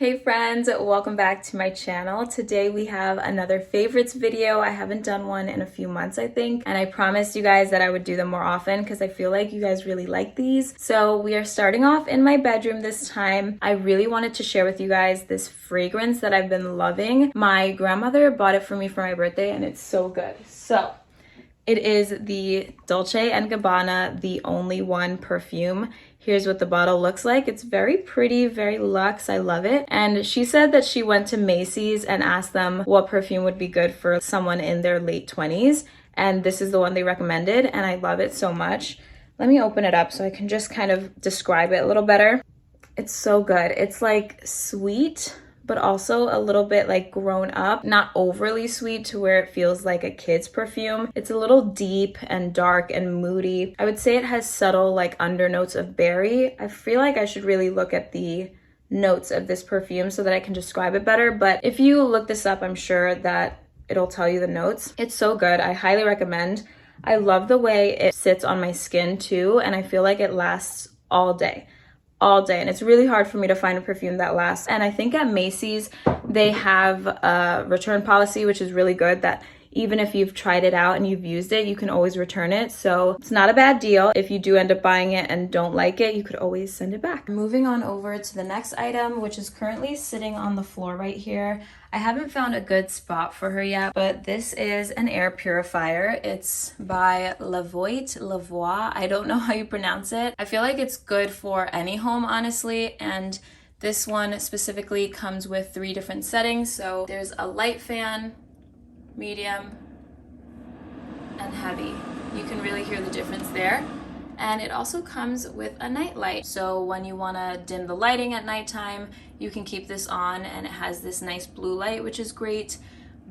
Hey friends, welcome back to my channel. Today we have another favorites video. I haven't done one in a few months, I think, and I promised you guys that I would do them more often because I feel like you guys really like these. So we are starting off in my bedroom this time. I really wanted to share with you guys this fragrance that I've been loving. My grandmother bought it for me for my birthday and it's so good. So it is the Dolce & Gabbana The Only One perfume. Here's what the bottle looks like. It's very pretty, very luxe. I love it. And she said that she went to Macy's and asked them what perfume would be good for someone in their late 20s. And this is the one they recommended, and I love it so much. Let me open it up so I can just kind of describe it a little better. It's so good. It's like sweet, but also a little bit like grown up, not overly sweet to where it feels like a kid's perfume. It's a little deep and dark and moody. I would say it has subtle like undernotes of berry. I feel like I should really look at the notes of this perfume so that I can describe it better. But if you look this up, I'm sure that it'll tell you the notes. It's so good. I highly recommend. I love the way it sits on my skin too, and I feel like it lasts all day. And it's really hard for me to find a perfume that lasts. And I think at Macy's they have a return policy, which is really good, that even if you've tried it out and you've used it, you can always return it. So it's not a bad deal. If you do end up buying it and don't like it, you could always send it back. Moving on over to the next item, which is currently sitting on the floor right here. I haven't found a good spot for her yet, but this is an air purifier. It's by Lavoie. I don't know how you pronounce it. I feel like it's good for any home, honestly, and this one specifically comes with 3 different settings. So there's a light fan, medium, and heavy. You can really hear the difference there. And it also comes with a night light. So when you want to dim the lighting at nighttime, you can keep this on, and it has this nice blue light, which is great.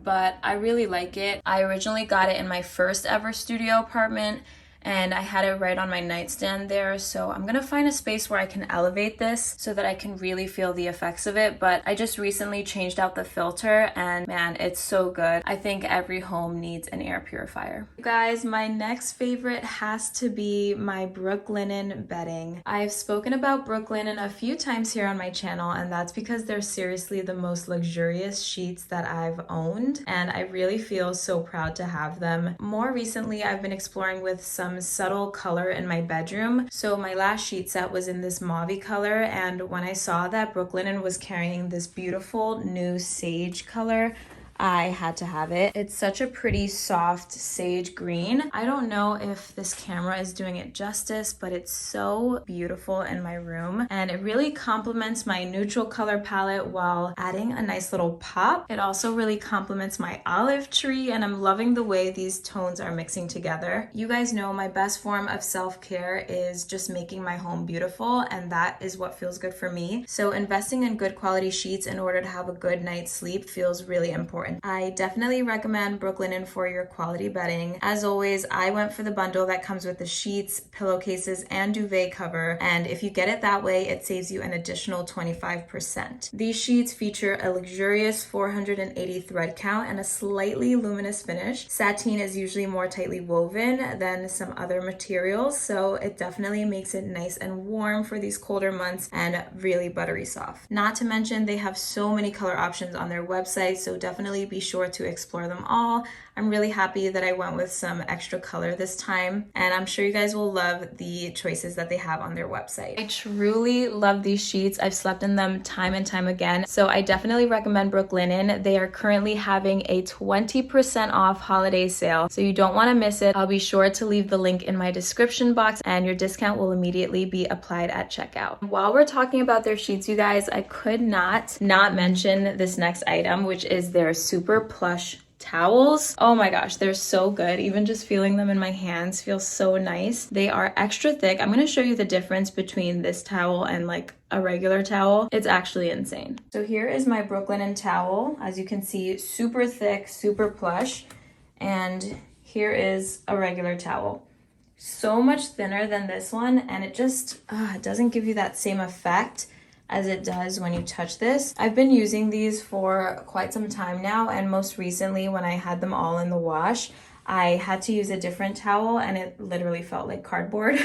But I really like it. I originally got it in my first ever studio apartment, and I had it right on my nightstand there. So I'm gonna find a space where I can elevate this so that I can really feel the effects of it. But I just recently changed out the filter, and man, it's so good. I think every home needs an air purifier. You guys, my next favorite has to be my Brooklinen bedding. I've spoken about Brooklinen a few times here on my channel, and that's because they're seriously the most luxurious sheets that I've owned, and I really feel so proud to have them. More recently, I've been exploring with some subtle color in my bedroom. So my last sheet set was in this mauve color, and when I saw that Brooklinen was carrying this beautiful new sage color, I had to have it. It's such a pretty soft sage green. I don't know if this camera is doing it justice, but it's so beautiful in my room, and it really complements my neutral color palette while adding a nice little pop. It also really complements my olive tree, and I'm loving the way these tones are mixing together. You guys know my best form of self-care is just making my home beautiful, and that is what feels good for me. So investing in good quality sheets in order to have a good night's sleep feels really important. I definitely recommend Brooklinen for your quality bedding. As always, I went for the bundle that comes with the sheets, pillowcases, and duvet cover, and if you get it that way, it saves you an additional 25%. These sheets feature a luxurious 480 thread count and a slightly luminous finish. Sateen is usually more tightly woven than some other materials, so it definitely makes it nice and warm for these colder months and really buttery soft. Not to mention, they have so many color options on their website, so definitely be sure to explore them all. I'm really happy that I went with some extra color this time, and I'm sure you guys will love the choices that they have on their website. I truly love these sheets. I've slept in them time and time again, so I definitely recommend Brooklinen. They are currently having a 20% off holiday sale, so you don't want to miss it. I'll be sure to leave the link in my description box, and your discount will immediately be applied at checkout. While we're talking about their sheets, you guys, I could not mention this next item, which is their super plush towels. Oh my gosh, they're so good. Even just feeling them in my hands feels so nice. They are extra thick. I'm going to show you the difference between this towel and like a regular towel. It's actually insane. So here is my Brooklinen towel. As you can see, super thick, super plush. And here is a regular towel. So much thinner than this one, and it just it doesn't give you that same effect as it does when you touch this. I've been using these for quite some time now, and most recently when I had them all in the wash, I had to use a different towel and it literally felt like cardboard.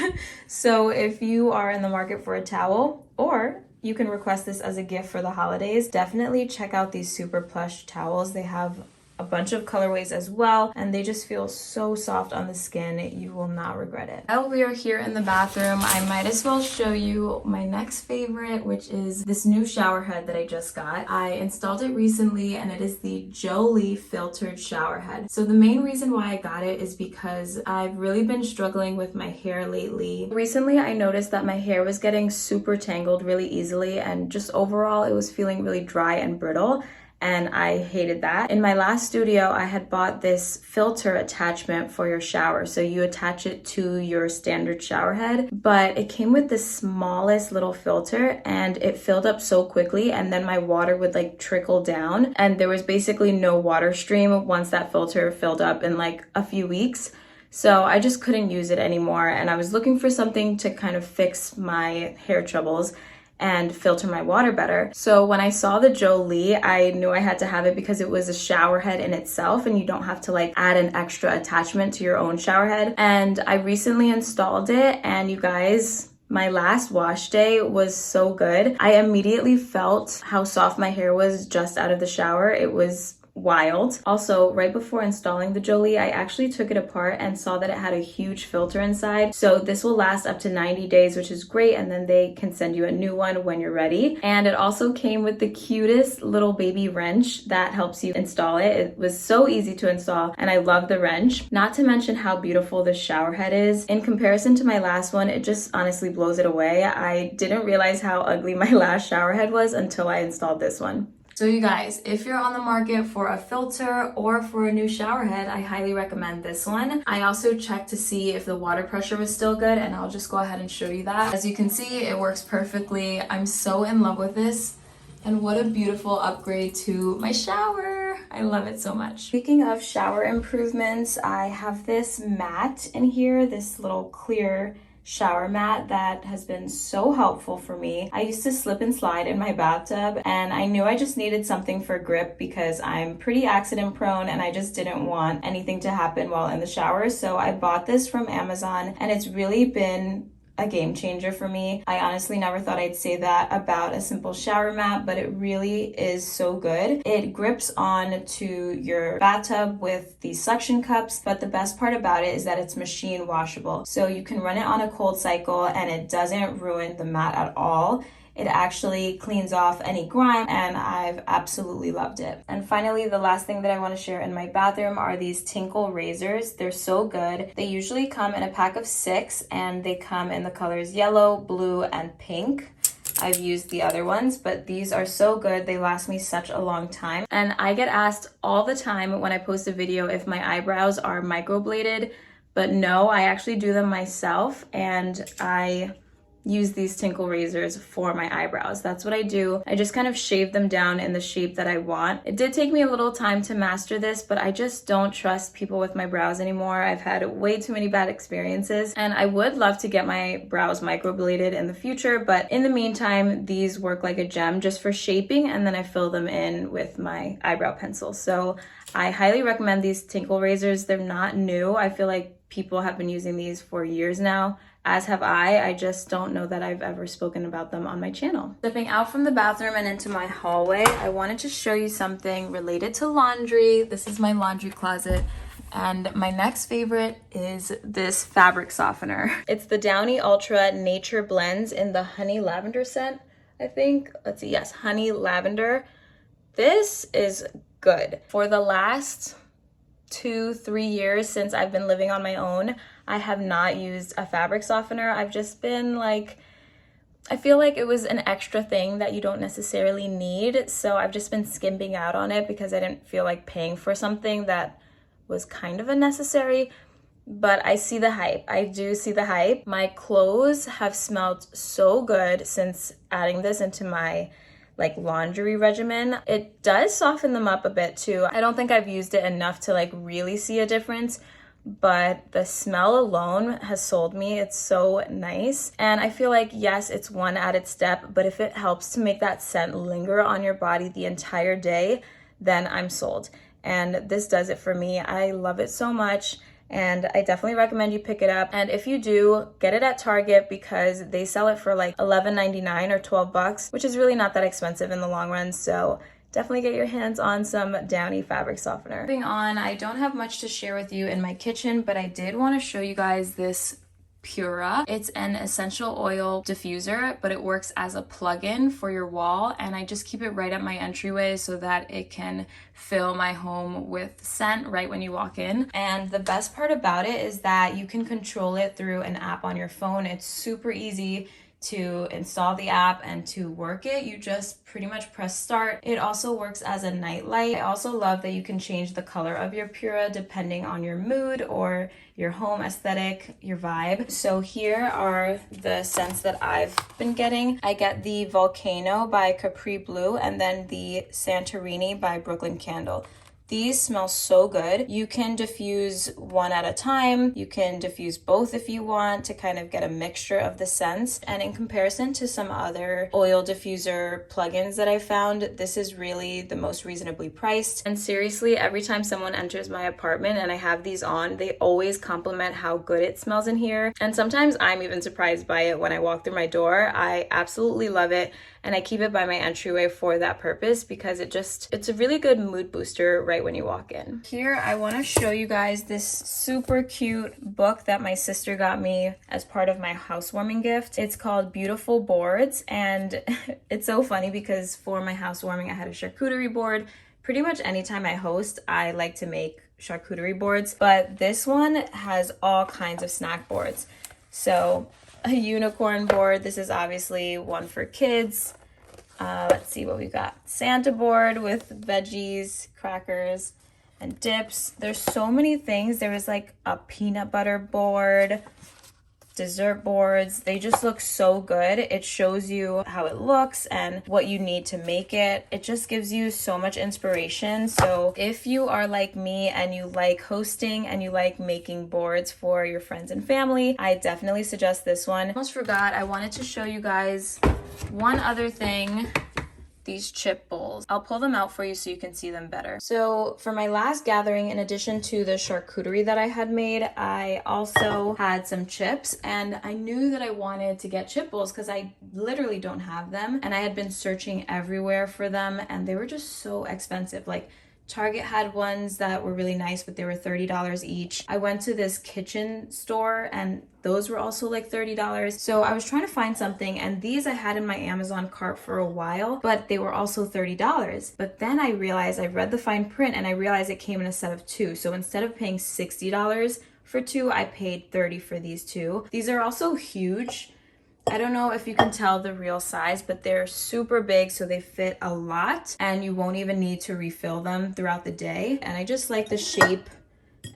So if you are in the market for a towel, or you can request this as a gift for the holidays. Definitely check out these super plush towels. They have a bunch of colorways as well, and they just feel so soft on the skin. You will not regret it. While we are here in the bathroom, I might as well show you my next favorite, which is this new shower head that I just got. I installed it recently, and it is the Jolie filtered shower head. So the main reason why I got it is because I've really been struggling with my hair lately. Recently, I noticed that my hair was getting super tangled really easily, and just overall, it was feeling really dry and brittle, and I hated that. In my last studio, I had bought this filter attachment for your shower. So you attach it to your standard shower head, but it came with the smallest little filter, and it filled up so quickly, and then my water would like trickle down, and there was basically no water stream once that filter filled up in like a few weeks. So I just couldn't use it anymore, and I was looking for something to kind of fix my hair troubles and filter my water better. So when I saw the Jolie, I knew I had to have it because it was a shower head in itself, and you don't have to like add an extra attachment to your own shower head. And I recently installed it, and you guys, my last wash day was so good. I immediately felt how soft my hair was just out of the shower. It was wild. Also, right before installing the Jolie, I actually took it apart and saw that it had a huge filter inside. So this will last up to 90 days, which is great. And then they can send you a new one when you're ready. And it also came with the cutest little baby wrench that helps you install it. It was so easy to install, and I love the wrench. Not to mention how beautiful this shower head is. In comparison to my last one, it just honestly blows it away. I didn't realize how ugly my last shower head was until I installed this one. So you guys, if you're on the market for a filter or for a new shower head, I highly recommend this one. I also checked to see if the water pressure was still good, and I'll just go ahead and show you that. As you can see, it works perfectly. I'm so in love with this, and what a beautiful upgrade to my shower. I love it so much. Speaking of shower improvements, I have this mat in here, this little clear shower mat that has been so helpful for me. I used to slip and slide in my bathtub, and I knew I just needed something for grip because I'm pretty accident prone, and I just didn't want anything to happen while in the shower. So I bought this from Amazon, and it's really been a game changer for me. I honestly never thought I'd say that about a simple shower mat, but it really is so good. It grips on to your bathtub with these suction cups, but the best part about it is that it's machine washable. So you can run it on a cold cycle, and it doesn't ruin the mat at all. It actually cleans off any grime, and I've absolutely loved it. And finally, the last thing that I want to share in my bathroom are these Tinkle razors. They're so good. They usually come in a pack of 6, and they come in the colors yellow, blue, and pink. I've used the other ones, but these are so good. They last me such a long time. And I get asked all the time when I post a video if my eyebrows are microbladed, but no, I actually do them myself, and I use these Tinkle razors for my eyebrows. That's what I do. I just kind of shave them down in the shape that I want. It did take me a little time to master this, but I just don't trust people with my brows anymore. I've had way too many bad experiences, and I would love to get my brows microbladed in the future, but in the meantime, these work like a gem just for shaping, and then I fill them in with my eyebrow pencil. So I highly recommend these Tinkle razors. They're not new. I feel like people have been using these for years now, as have I. I just don't know that I've ever spoken about them on my channel. Stepping out from the bathroom and into my hallway, I wanted to show you something related to laundry. This is my laundry closet, and my next favorite is this fabric softener. It's the Downy Ultra Nature Blends in the Honey Lavender scent, I think. Let's see, yes, Honey Lavender. This is good. For the last 2-3 years since I've been living on my own, I have not used a fabric softener. I've just been like, I feel like it was an extra thing that you don't necessarily need. So I've just been skimping out on it because I didn't feel like paying for something that was kind of unnecessary. But I see the hype. I do see the hype. My clothes have smelled so good since adding this into my like laundry regimen. It does soften them up a bit too. I don't think I've used it enough to like really see a difference, but the smell alone has sold me. It's so nice. And I feel like, yes, it's one added step, but if it helps to make that scent linger on your body the entire day, then I'm sold. And this does it for me. I love it so much. and I definitely recommend you pick it up. And if you do, get it at Target because they sell it for like $11.99 or $12, which is really not that expensive in the long run. So definitely get your hands on some Downy fabric softener. Moving on, I don't have much to share with you in my kitchen, but I did want to show you guys this Pura. It's an essential oil diffuser, but it works as a plug-in for your wall, and I just keep it right at my entryway so that it can fill my home with scent right when you walk in. And the best part about it is that you can control it through an app on your phone. It's super easy to install the app and to work it. You just pretty much press start. It also works as a night light. I also love that you can change the color of your Pura depending on your mood or your home aesthetic, your vibe. So here are the scents that I've been getting. I get the Volcano by Capri Blue and then the Santorini by Brooklyn Candle. These smell so good. You can diffuse one at a time. You can diffuse both if you want to kind of get a mixture of the scents. And in comparison to some other oil diffuser plugins that I found, this is really the most reasonably priced. And seriously, every time someone enters my apartment and I have these on, they always compliment how good it smells in here. And sometimes I'm even surprised by it when I walk through my door. I absolutely love it. And I keep it by my entryway for that purpose because it's a really good mood booster right when you walk in. Here, I want to show you guys this super cute book that my sister got me as part of my housewarming gift. It's called Beautiful Boards, and it's so funny because for my housewarming, I had a charcuterie board. Pretty much anytime I host, I like to make charcuterie boards, but this one has all kinds of snack boards. So a unicorn board. This is obviously one for kids. Let's see what we got. Santa board with veggies, crackers, and dips. There's so many things. There was like a peanut butter board, dessert boards. They just look so good. It shows you how it looks and what you need to make it. It just gives you so much inspiration. So if you are like me and you like hosting and you like making boards for your friends and family, I definitely suggest this one. Almost forgot, I wanted to show you guys one other thing. These chip bowls. I'll pull them out for you so you can see them better. So for my last gathering, in addition to the charcuterie that I had made, I also had some chips, and I knew that I wanted to get chip bowls because I literally don't have them, and I had been searching everywhere for them, and they were just so expensive. Like Target had ones that were really nice, but they were $30 each. I went to this kitchen store and those were also like $30. So I was trying to find something, and these I had in my Amazon cart for a while, but they were also $30. But then I realized, I read the fine print and I realized it came in a set of two. So instead of paying $60 for two, I paid $30 for these two. These are also huge. I don't know if you can tell the real size, but they're super big, so they fit a lot and you won't even need to refill them throughout the day. And I just like the shape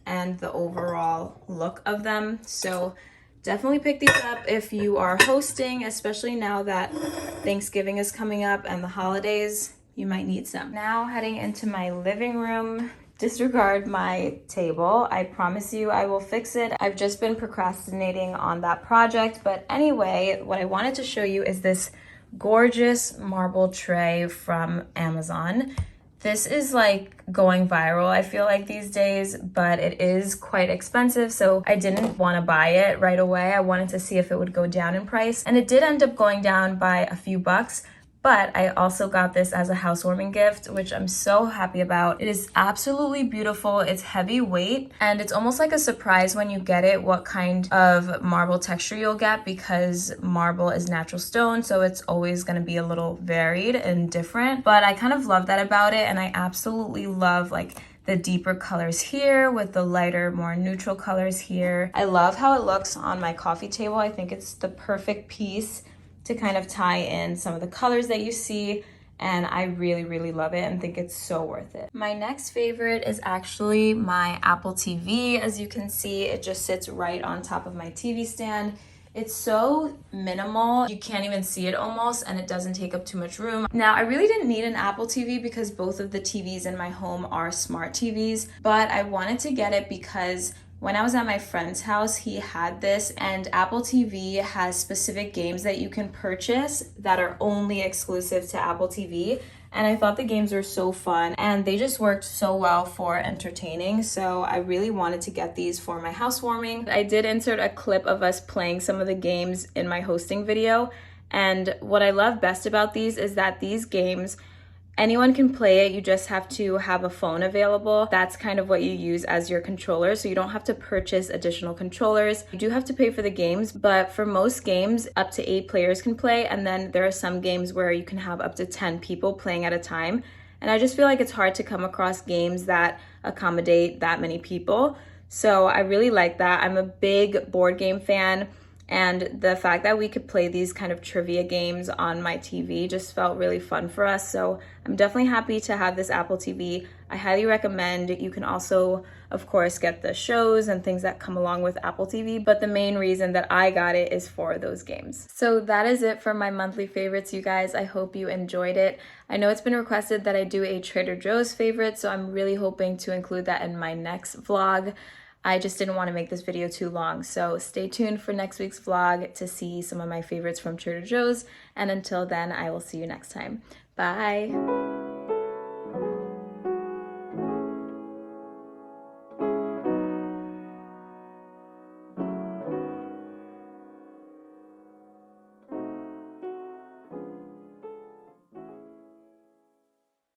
and the overall look of them. So definitely pick these up if you are hosting, especially now that Thanksgiving is coming up and the holidays, you might need some. Now heading into my living room. Disregard my table. I promise you I will fix it. I've just been procrastinating on that project. But anyway, what I wanted to show you is this gorgeous marble tray from Amazon. This is like going viral, I feel like these days, but it is quite expensive. So I didn't want to buy it right away. I wanted to see if it would go down in price. And it did end up going down by a few bucks. But I also got this as a housewarming gift, which I'm so happy about. It is absolutely beautiful. It's heavyweight, and it's almost like a surprise when you get it what kind of marble texture you'll get, because marble is natural stone, so it's always going to be a little varied and different. But I kind of love that about it, and I absolutely love like the deeper colors here with the lighter, more neutral colors here. I love how it looks on my coffee table. I think it's the perfect piece to kind of tie in some of the colors that you see, and I really, really love it and think it's so worth it. My next favorite is actually my Apple TV. As you can see, it just sits right on top of my TV stand. It's so minimal, you can't even see it almost, and it doesn't take up too much room. Now, I really didn't need an Apple TV because both of the TVs in my home are smart TVs, but I wanted to get it because when I was at my friend's house, he had this, and Apple TV has specific games that you can purchase that are only exclusive to Apple TV. and I thought the games were so fun and they just worked so well for entertaining. So I really wanted to get these for my housewarming. I did insert a clip of us playing some of the games in my hosting video, and what I love best about these is that these games, anyone can play it. You just have to have a phone available. That's kind of what you use as your controller, so you don't have to purchase additional controllers. You do have to pay for the games, but for most games, up to 8 players can play, and then there are some games where you can have up to 10 people playing at a time. And I just feel like it's hard to come across games that accommodate that many people. So I really like that. I'm a big board game fan, and the fact that we could play these kind of trivia games on my TV just felt really fun for us. So I'm definitely happy to have this Apple TV. I highly recommend. You can also, of course, get the shows and things that come along with Apple TV, but the main reason that I got it is for those games. So that is it for my monthly favorites, you guys. I hope you enjoyed it. I know it's been requested that I do a Trader Joe's favorite, so I'm really hoping to include that in my next vlog. I just didn't want to make this video too long, so stay tuned for next week's vlog to see some of my favorites from Trader Joe's, and until then, I will see you next time. Bye!